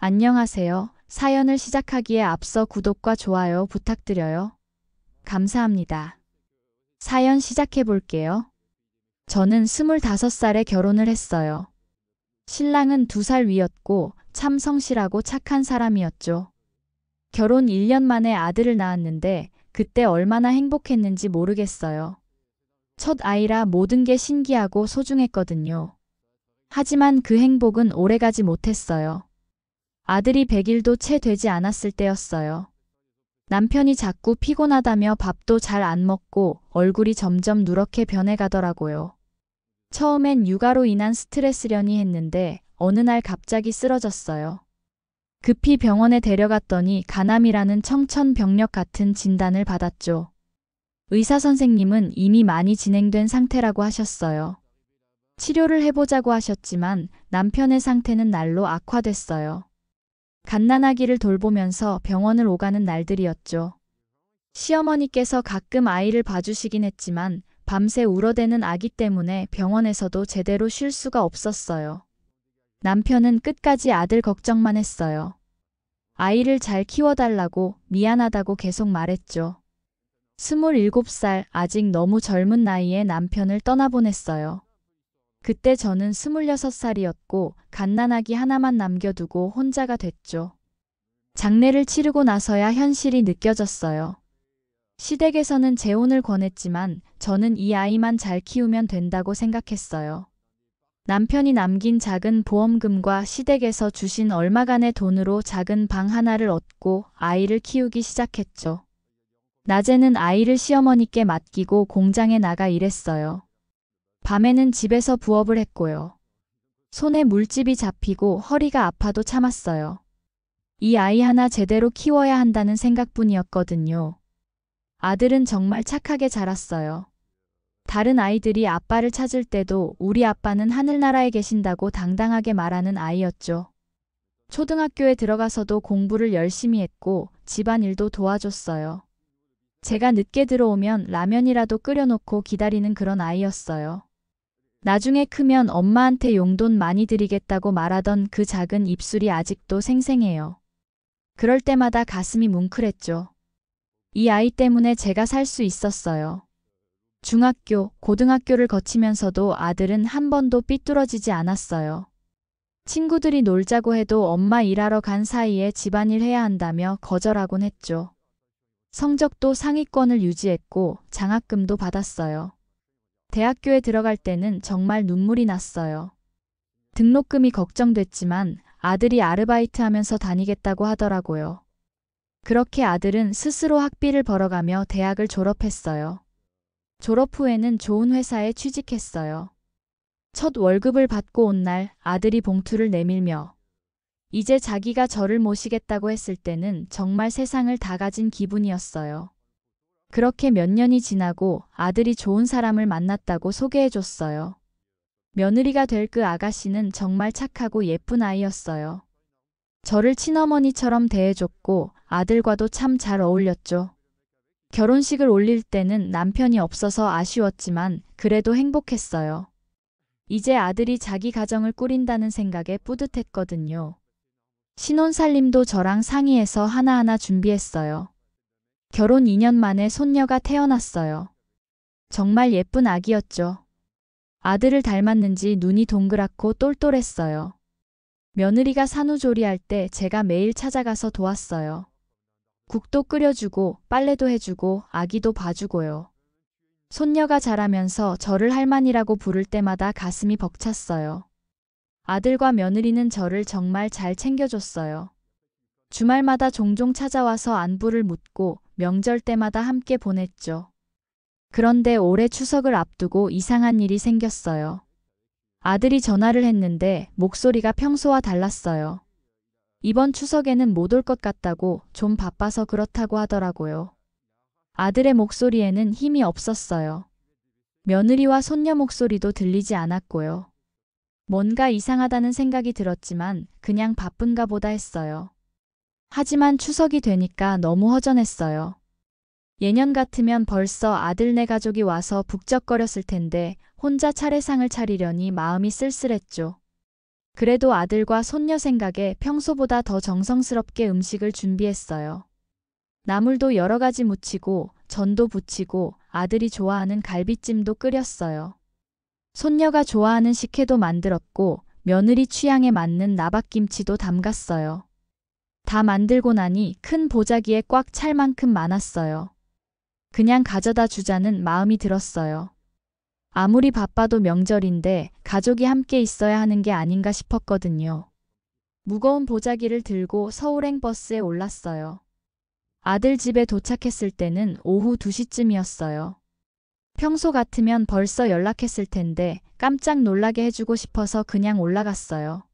안녕하세요. 사연을 시작하기에 앞서 구독과 좋아요 부탁드려요. 감사합니다. 사연 시작해 볼게요. 저는 25살에 결혼을 했어요. 신랑은 2살 위였고 참 성실하고 착한 사람이었죠. 결혼 1년 만에 아들을 낳았는데 그때 얼마나 행복했는지 모르겠어요. 첫 아이라 모든 게 신기하고 소중했거든요. 하지만 그 행복은 오래가지 못했어요. 아들이 100일도 채 되지 않았을 때였어요. 남편이 자꾸 피곤하다며 밥도 잘 안 먹고 얼굴이 점점 누렇게 변해가더라고요. 처음엔 육아로 인한 스트레스려니 했는데 어느 날 갑자기 쓰러졌어요. 급히 병원에 데려갔더니 간암이라는 청천벽력 같은 진단을 받았죠. 의사 선생님은 이미 많이 진행된 상태라고 하셨어요. 치료를 해보자고 하셨지만 남편의 상태는 날로 악화됐어요. 갓난아기를 돌보면서 병원을 오가는 날들이었죠. 시어머니께서 가끔 아이를 봐주시긴 했지만 밤새 울어대는 아기 때문에 병원에서도 제대로 쉴 수가 없었어요. 남편은 끝까지 아들 걱정만 했어요. 아이를 잘 키워달라고 미안하다고 계속 말했죠. 27살 아직 너무 젊은 나이에 남편을 떠나보냈어요. 그때 저는 26살이었고 갓난아기 하나만 남겨두고 혼자가 됐죠. 장례를 치르고 나서야 현실이 느껴졌어요. 시댁에서는 재혼을 권했지만 저는 이 아이만 잘 키우면 된다고 생각했어요. 남편이 남긴 작은 보험금과 시댁에서 주신 얼마간의 돈으로 작은 방 하나를 얻고 아이를 키우기 시작했죠. 낮에는 아이를 시어머니께 맡기고 공장에 나가 일했어요. 밤에는 집에서 부업을 했고요. 손에 물집이 잡히고 허리가 아파도 참았어요. 이 아이 하나 제대로 키워야 한다는 생각뿐이었거든요. 아들은 정말 착하게 자랐어요. 다른 아이들이 아빠를 찾을 때도 우리 아빠는 하늘나라에 계신다고 당당하게 말하는 아이였죠. 초등학교에 들어가서도 공부를 열심히 했고 집안일도 도와줬어요. 제가 늦게 들어오면 라면이라도 끓여놓고 기다리는 그런 아이였어요. 나중에 크면 엄마한테 용돈 많이 드리겠다고 말하던 그 작은 입술이 아직도 생생해요. 그럴 때마다 가슴이 뭉클했죠. 이 아이 때문에 제가 살 수 있었어요. 중학교, 고등학교를 거치면서도 아들은 한 번도 삐뚤어지지 않았어요. 친구들이 놀자고 해도 엄마 일하러 간 사이에 집안일 해야 한다며 거절하곤 했죠. 성적도 상위권을 유지했고 장학금도 받았어요. 대학교에 들어갈 때는 정말 눈물이 났어요. 등록금이 걱정됐지만 아들이 아르바이트 하면서 다니겠다고 하더라고요. 그렇게 아들은 스스로 학비를 벌어가며 대학을 졸업했어요. 졸업 후에는 좋은 회사에 취직했어요. 첫 월급을 받고 온 날 아들이 봉투를 내밀며 이제 자기가 저를 모시겠다고 했을 때는 정말 세상을 다 가진 기분이었어요. 그렇게 몇 년이 지나고 아들이 좋은 사람을 만났다고 소개해줬어요. 며느리가 될 그 아가씨는 정말 착하고 예쁜 아이였어요. 저를 친어머니처럼 대해줬고 아들과도 참 잘 어울렸죠. 결혼식을 올릴 때는 남편이 없어서 아쉬웠지만 그래도 행복했어요. 이제 아들이 자기 가정을 꾸린다는 생각에 뿌듯했거든요. 신혼살림도 저랑 상의해서 하나하나 준비했어요. 결혼 2년 만에 손녀가 태어났어요. 정말 예쁜 아기였죠. 아들을 닮았는지 눈이 동그랗고 똘똘했어요. 며느리가 산후조리할 때 제가 매일 찾아가서 도왔어요. 국도 끓여주고 빨래도 해주고 아기도 봐주고요. 손녀가 자라면서 저를 할머니라고 부를 때마다 가슴이 벅찼어요. 아들과 며느리는 저를 정말 잘 챙겨줬어요. 주말마다 종종 찾아와서 안부를 묻고 명절 때마다 함께 보냈죠. 그런데 올해 추석을 앞두고 이상한 일이 생겼어요. 아들이 전화를 했는데 목소리가 평소와 달랐어요. 이번 추석에는 못 올 것 같다고 좀 바빠서 그렇다고 하더라고요. 아들의 목소리에는 힘이 없었어요. 며느리와 손녀 목소리도 들리지 않았고요. 뭔가 이상하다는 생각이 들었지만 그냥 바쁜가 보다 했어요. 하지만 추석이 되니까 너무 허전했어요. 예년 같으면 벌써 아들네 가족이 와서 북적거렸을 텐데 혼자 차례상을 차리려니 마음이 쓸쓸했죠. 그래도 아들과 손녀 생각에 평소보다 더 정성스럽게 음식을 준비했어요. 나물도 여러 가지 무치고 전도 부치고 아들이 좋아하는 갈비찜도 끓였어요. 손녀가 좋아하는 식혜도 만들었고 며느리 취향에 맞는 나박김치도 담갔어요. 다 만들고 나니 큰 보자기에 꽉 찰 만큼 많았어요. 그냥 가져다 주자는 마음이 들었어요. 아무리 바빠도 명절인데 가족이 함께 있어야 하는 게 아닌가 싶었거든요. 무거운 보자기를 들고 서울행 버스에 올랐어요. 아들 집에 도착했을 때는 오후 2시쯤이었어요. 평소 같으면 벌써 연락했을 텐데 깜짝 놀라게 해주고 싶어서 그냥 올라갔어요.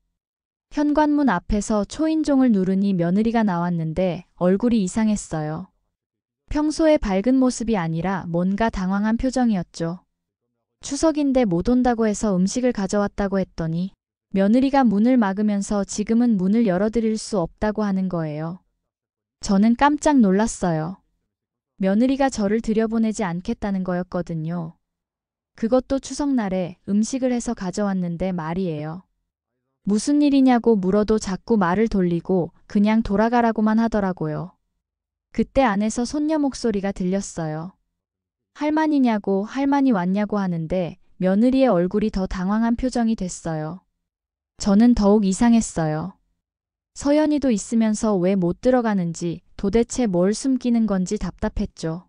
현관문 앞에서 초인종을 누르니 며느리가 나왔는데 얼굴이 이상했어요. 평소의 밝은 모습이 아니라 뭔가 당황한 표정이었죠. 추석인데 못 온다고 해서 음식을 가져왔다고 했더니 며느리가 문을 막으면서 지금은 문을 열어드릴 수 없다고 하는 거예요. 저는 깜짝 놀랐어요. 며느리가 저를 들여보내지 않겠다는 거였거든요. 그것도 추석날에 음식을 해서 가져왔는데 말이에요. 무슨 일이냐고 물어도 자꾸 말을 돌리고 그냥 돌아가라고만 하더라고요. 그때 안에서 손녀 목소리가 들렸어요. 할머니냐고 할머니 왔냐고 하는데 며느리의 얼굴이 더 당황한 표정이 됐어요. 저는 더욱 이상했어요. 서연이도 있으면서 왜 못 들어가는지 도대체 뭘 숨기는 건지 답답했죠.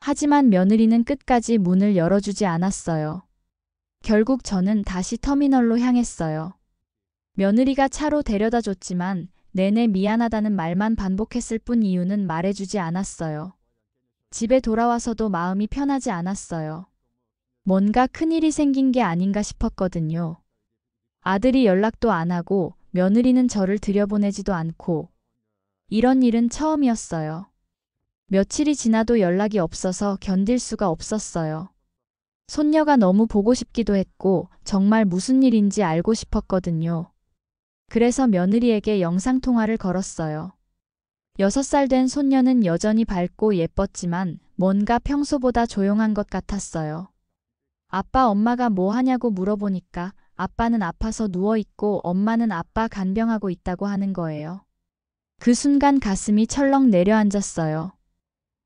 하지만 며느리는 끝까지 문을 열어주지 않았어요. 결국 저는 다시 터미널로 향했어요. 며느리가 차로 데려다 줬지만 내내 미안하다는 말만 반복했을 뿐 이유는 말해주지 않았어요. 집에 돌아와서도 마음이 편하지 않았어요. 뭔가 큰일이 생긴 게 아닌가 싶었거든요. 아들이 연락도 안 하고 며느리는 저를 들여보내지도 않고 이런 일은 처음이었어요. 며칠이 지나도 연락이 없어서 견딜 수가 없었어요. 손녀가 너무 보고 싶기도 했고 정말 무슨 일인지 알고 싶었거든요. 그래서 며느리에게 영상통화를 걸었어요. 6살 된 손녀는 여전히 밝고 예뻤지만 뭔가 평소보다 조용한 것 같았어요. 아빠 엄마가 뭐 하냐고 물어보니까 아빠는 아파서 누워있고 엄마는 아빠 간병하고 있다고 하는 거예요. 그 순간 가슴이 철렁 내려앉았어요.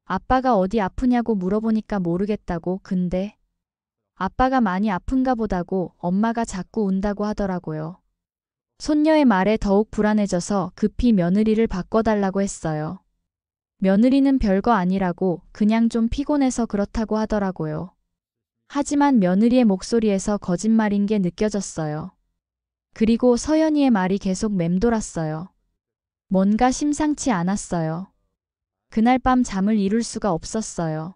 아빠가 어디 아프냐고 물어보니까 모르겠다고. 근데 아빠가 많이 아픈가 보다고 엄마가 자꾸 운다고 하더라고요. 손녀의 말에 더욱 불안해져서 급히 며느리를 바꿔달라고 했어요. 며느리는 별거 아니라고 그냥 좀 피곤해서 그렇다고 하더라고요. 하지만 며느리의 목소리에서 거짓말인 게 느껴졌어요. 그리고 서연이의 말이 계속 맴돌았어요. 뭔가 심상치 않았어요. 그날 밤 잠을 이룰 수가 없었어요.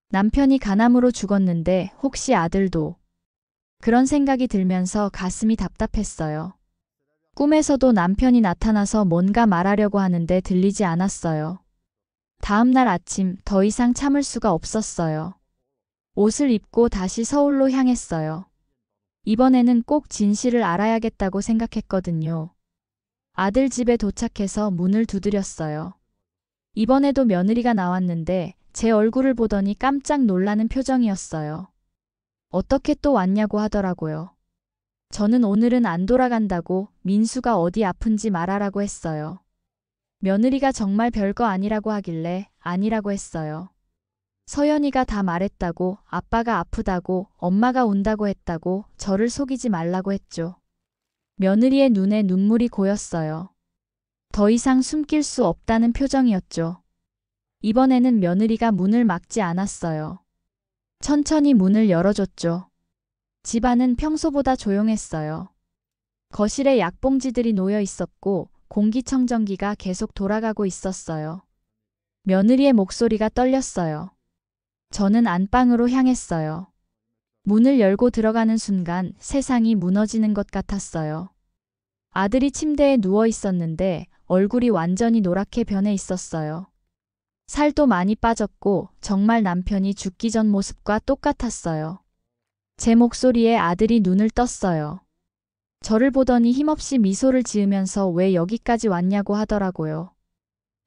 남편이 간암으로 죽었는데 혹시 아들도? 그런 생각이 들면서 가슴이 답답했어요. 꿈에서도 남편이 나타나서 뭔가 말하려고 하는데 들리지 않았어요. 다음 날 아침 더 이상 참을 수가 없었어요. 옷을 입고 다시 서울로 향했어요. 이번에는 꼭 진실을 알아야겠다고 생각했거든요. 아들 집에 도착해서 문을 두드렸어요. 이번에도 며느리가 나왔는데 제 얼굴을 보더니 깜짝 놀라는 표정이었어요. 어떻게 또 왔냐고 하더라고요. 저는 오늘은 안 돌아간다고 민수가 어디 아픈지 말하라고 했어요. 며느리가 정말 별거 아니라고 하길래 아니라고 했어요. 서연이가 다 말했다고, 아빠가 아프다고, 엄마가 운다고 했다고 저를 속이지 말라고 했죠. 며느리의 눈에 눈물이 고였어요. 더 이상 숨길 수 없다는 표정이었죠. 이번에는 며느리가 문을 막지 않았어요. 천천히 문을 열어줬죠. 집안은 평소보다 조용했어요. 거실에 약봉지들이 놓여 있었고 공기청정기가 계속 돌아가고 있었어요. 며느리의 목소리가 떨렸어요. 저는 안방으로 향했어요. 문을 열고 들어가는 순간 세상이 무너지는 것 같았어요. 아들이 침대에 누워 있었는데 얼굴이 완전히 노랗게 변해 있었어요. 살도 많이 빠졌고 정말 남편이 죽기 전 모습과 똑같았어요. 제 목소리에 아들이 눈을 떴어요. 저를 보더니 힘없이 미소를 지으면서 왜 여기까지 왔냐고 하더라고요.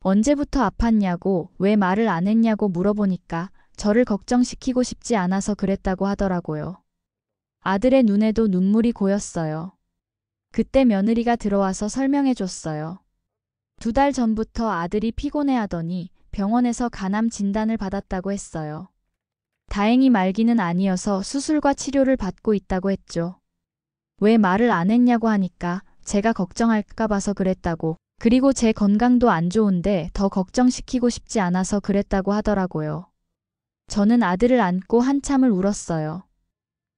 언제부터 아팠냐고, 왜 말을 안 했냐고 물어보니까 저를 걱정시키고 싶지 않아서 그랬다고 하더라고요. 아들의 눈에도 눈물이 고였어요. 그때 며느리가 들어와서 설명해 줬어요. 2달 전부터 아들이 피곤해하더니 병원에서 간암 진단을 받았다고 했어요. 다행히 말기는 아니어서 수술과 치료를 받고 있다고 했죠. 왜 말을 안 했냐고 하니까 제가 걱정할까 봐서 그랬다고, 그리고 제 건강도 안 좋은데 더 걱정시키고 싶지 않아서 그랬다고 하더라고요. 저는 아들을 안고 한참을 울었어요.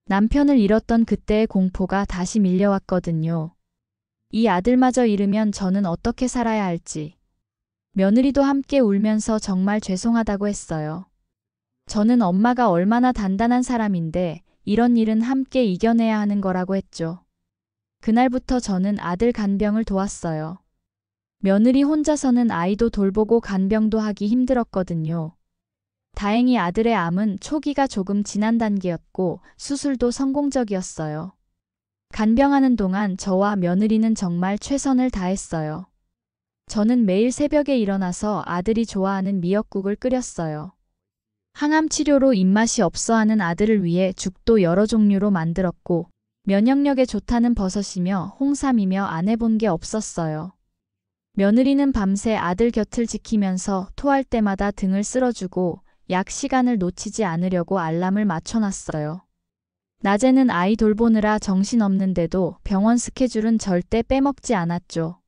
남편을 잃었던 그때의 공포가 다시 밀려왔거든요. 이 아들마저 잃으면 저는 어떻게 살아야 할지. 며느리도 함께 울면서 정말 죄송하다고 했어요. 저는 엄마가 얼마나 단단한 사람인데 이런 일은 함께 이겨내야 하는 거라고 했죠. 그날부터 저는 아들 간병을 도왔어요. 며느리 혼자서는 아이도 돌보고 간병도 하기 힘들었거든요. 다행히 아들의 암은 초기가 조금 지난 단계였고 수술도 성공적이었어요. 간병하는 동안 저와 며느리는 정말 최선을 다했어요. 저는 매일 새벽에 일어나서 아들이 좋아하는 미역국을 끓였어요. 항암 치료로 입맛이 없어하는 아들을 위해 죽도 여러 종류로 만들었고, 면역력에 좋다는 버섯이며 홍삼이며 안 해본 게 없었어요. 며느리는 밤새 아들 곁을 지키면서 토할 때마다 등을 쓸어주고 약 시간을 놓치지 않으려고 알람을 맞춰놨어요. 낮에는 아이 돌보느라 정신없는데도 병원 스케줄은 절대 빼먹지 않았죠.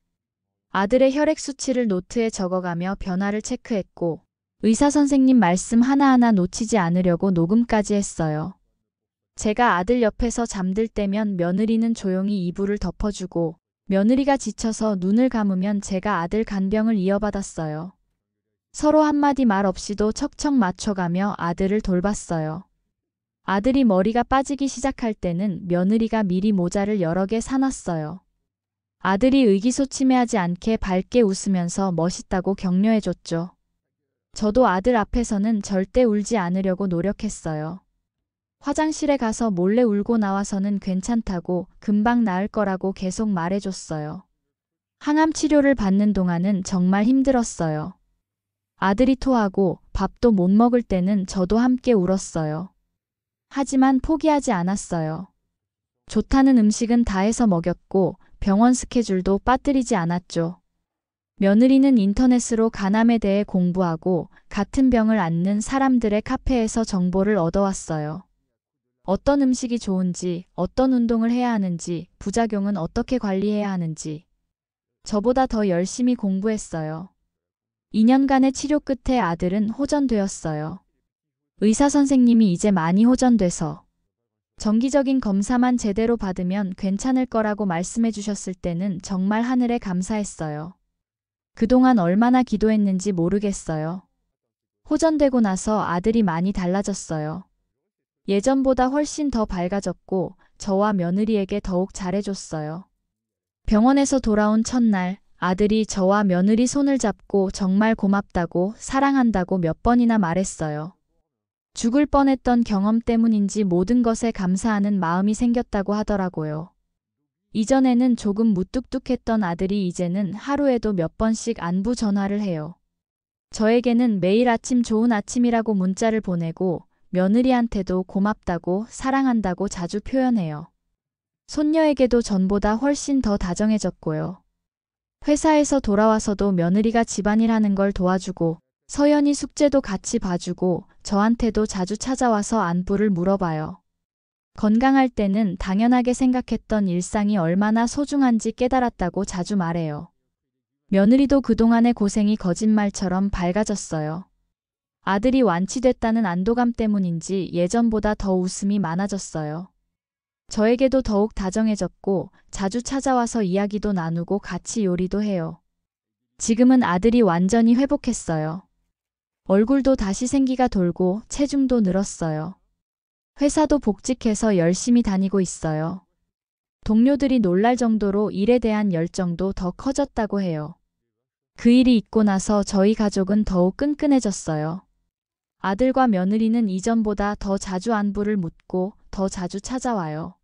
아들의 혈액 수치를 노트에 적어가며 변화를 체크했고, 의사 선생님 말씀 하나하나 놓치지 않으려고 녹음까지 했어요. 제가 아들 옆에서 잠들 때면 며느리는 조용히 이불을 덮어주고, 며느리가 지쳐서 눈을 감으면 제가 아들 간병을 이어받았어요. 서로 한마디 말 없이도 척척 맞춰가며 아들을 돌봤어요. 아들이 머리가 빠지기 시작할 때는 며느리가 미리 모자를 여러 개 사놨어요. 아들이 의기소침해하지 않게 밝게 웃으면서 멋있다고 격려해줬죠. 저도 아들 앞에서는 절대 울지 않으려고 노력했어요. 화장실에 가서 몰래 울고 나와서는 괜찮다고, 금방 나을 거라고 계속 말해줬어요. 항암 치료를 받는 동안은 정말 힘들었어요. 아들이 토하고 밥도 못 먹을 때는 저도 함께 울었어요. 하지만 포기하지 않았어요. 좋다는 음식은 다 해서 먹였고 병원 스케줄도 빠뜨리지 않았죠. 며느리는 인터넷으로 간암에 대해 공부하고 같은 병을 앓는 사람들의 카페에서 정보를 얻어왔어요. 어떤 음식이 좋은지, 어떤 운동을 해야 하는지, 부작용은 어떻게 관리해야 하는지. 저보다 더 열심히 공부했어요. 2년간의 치료 끝에 아들은 호전되었어요. 의사 선생님이 이제 많이 호전돼서 정기적인 검사만 제대로 받으면 괜찮을 거라고 말씀해 주셨을 때는 정말 하늘에 감사했어요. 그동안 얼마나 기도했는지 모르겠어요. 호전되고 나서 아들이 많이 달라졌어요. 예전보다 훨씬 더 밝아졌고 저와 며느리에게 더욱 잘해줬어요. 병원에서 돌아온 첫날 아들이 저와 며느리 손을 잡고 정말 고맙다고, 사랑한다고 몇 번이나 말했어요. 죽을 뻔했던 경험 때문인지 모든 것에 감사하는 마음이 생겼다고 하더라고요. 이전에는 조금 무뚝뚝했던 아들이 이제는 하루에도 몇 번씩 안부 전화를 해요. 저에게는 매일 아침 좋은 아침이라고 문자를 보내고 며느리한테도 고맙다고, 사랑한다고 자주 표현해요. 손녀에게도 전보다 훨씬 더 다정해졌고요. 회사에서 돌아와서도 며느리가 집안일 하는 걸 도와주고 서연이 숙제도 같이 봐주고 저한테도 자주 찾아와서 안부를 물어봐요. 건강할 때는 당연하게 생각했던 일상이 얼마나 소중한지 깨달았다고 자주 말해요. 며느리도 그동안의 고생이 거짓말처럼 밝아졌어요. 아들이 완치됐다는 안도감 때문인지 예전보다 더 웃음이 많아졌어요. 저에게도 더욱 다정해졌고 자주 찾아와서 이야기도 나누고 같이 요리도 해요. 지금은 아들이 완전히 회복했어요. 얼굴도 다시 생기가 돌고 체중도 늘었어요. 회사도 복직해서 열심히 다니고 있어요. 동료들이 놀랄 정도로 일에 대한 열정도 더 커졌다고 해요. 그 일이 있고 나서 저희 가족은 더욱 끈끈해졌어요. 아들과 며느리는 이전보다 더 자주 안부를 묻고 더 자주 찾아와요.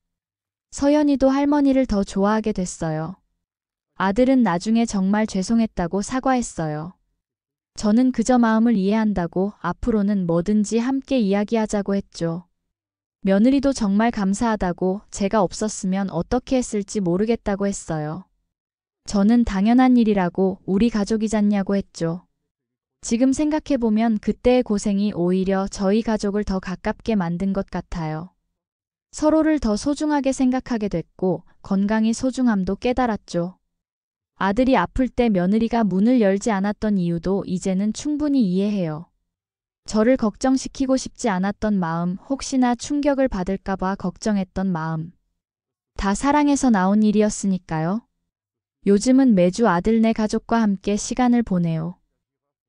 서연이도 할머니를 더 좋아하게 됐어요. 아들은 나중에 정말 죄송했다고 사과했어요. 저는 그저 마음을 이해한다고, 앞으로는 뭐든지 함께 이야기하자고 했죠. 며느리도 정말 감사하다고 제가 없었으면 어떻게 했을지 모르겠다고 했어요. 저는 당연한 일이라고 우리 가족이잖냐고 했죠. 지금 생각해보면 그때의 고생이 오히려 저희 가족을 더 가깝게 만든 것 같아요. 서로를 더 소중하게 생각하게 됐고 건강이 소중함도 깨달았죠. 아들이 아플 때 며느리가 문을 열지 않았던 이유도 이제는 충분히 이해해요. 저를 걱정시키고 싶지 않았던 마음, 혹시나 충격을 받을까봐 걱정했던 마음. 다 사랑해서 나온 일이었으니까요. 요즘은 매주 아들네 가족과 함께 시간을 보내요.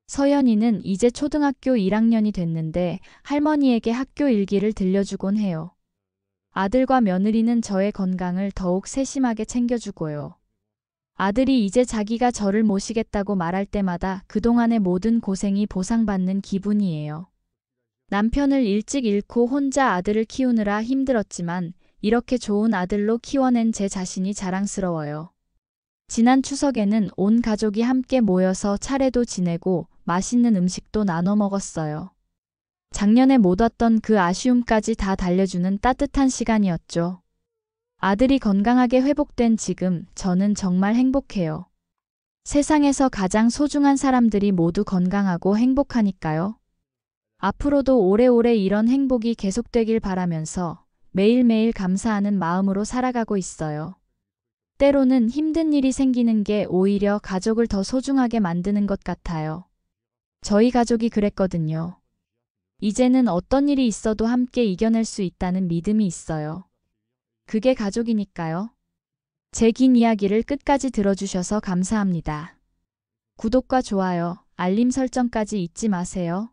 서연이는 이제 초등학교 1학년이 됐는데 할머니에게 학교 일기를 들려주곤 해요. 아들과 며느리는 저의 건강을 더욱 세심하게 챙겨주고요. 아들이 이제 자기가 저를 모시겠다고 말할 때마다 그동안의 모든 고생이 보상받는 기분이에요. 남편을 일찍 잃고 혼자 아들을 키우느라 힘들었지만 이렇게 좋은 아들로 키워낸 제 자신이 자랑스러워요. 지난 추석에는 온 가족이 함께 모여서 차례도 지내고 맛있는 음식도 나눠 먹었어요. 작년에 못 왔던 그 아쉬움까지 다 달래주는 따뜻한 시간이었죠. 아들이 건강하게 회복된 지금 저는 정말 행복해요. 세상에서 가장 소중한 사람들이 모두 건강하고 행복하니까요. 앞으로도 오래오래 이런 행복이 계속되길 바라면서 매일매일 감사하는 마음으로 살아가고 있어요. 때로는 힘든 일이 생기는 게 오히려 가족을 더 소중하게 만드는 것 같아요. 저희 가족이 그랬거든요. 이제는 어떤 일이 있어도 함께 이겨낼 수 있다는 믿음이 있어요. 그게 가족이니까요. 제 긴 이야기를 끝까지 들어주셔서 감사합니다. 구독과 좋아요, 알림 설정까지 잊지 마세요.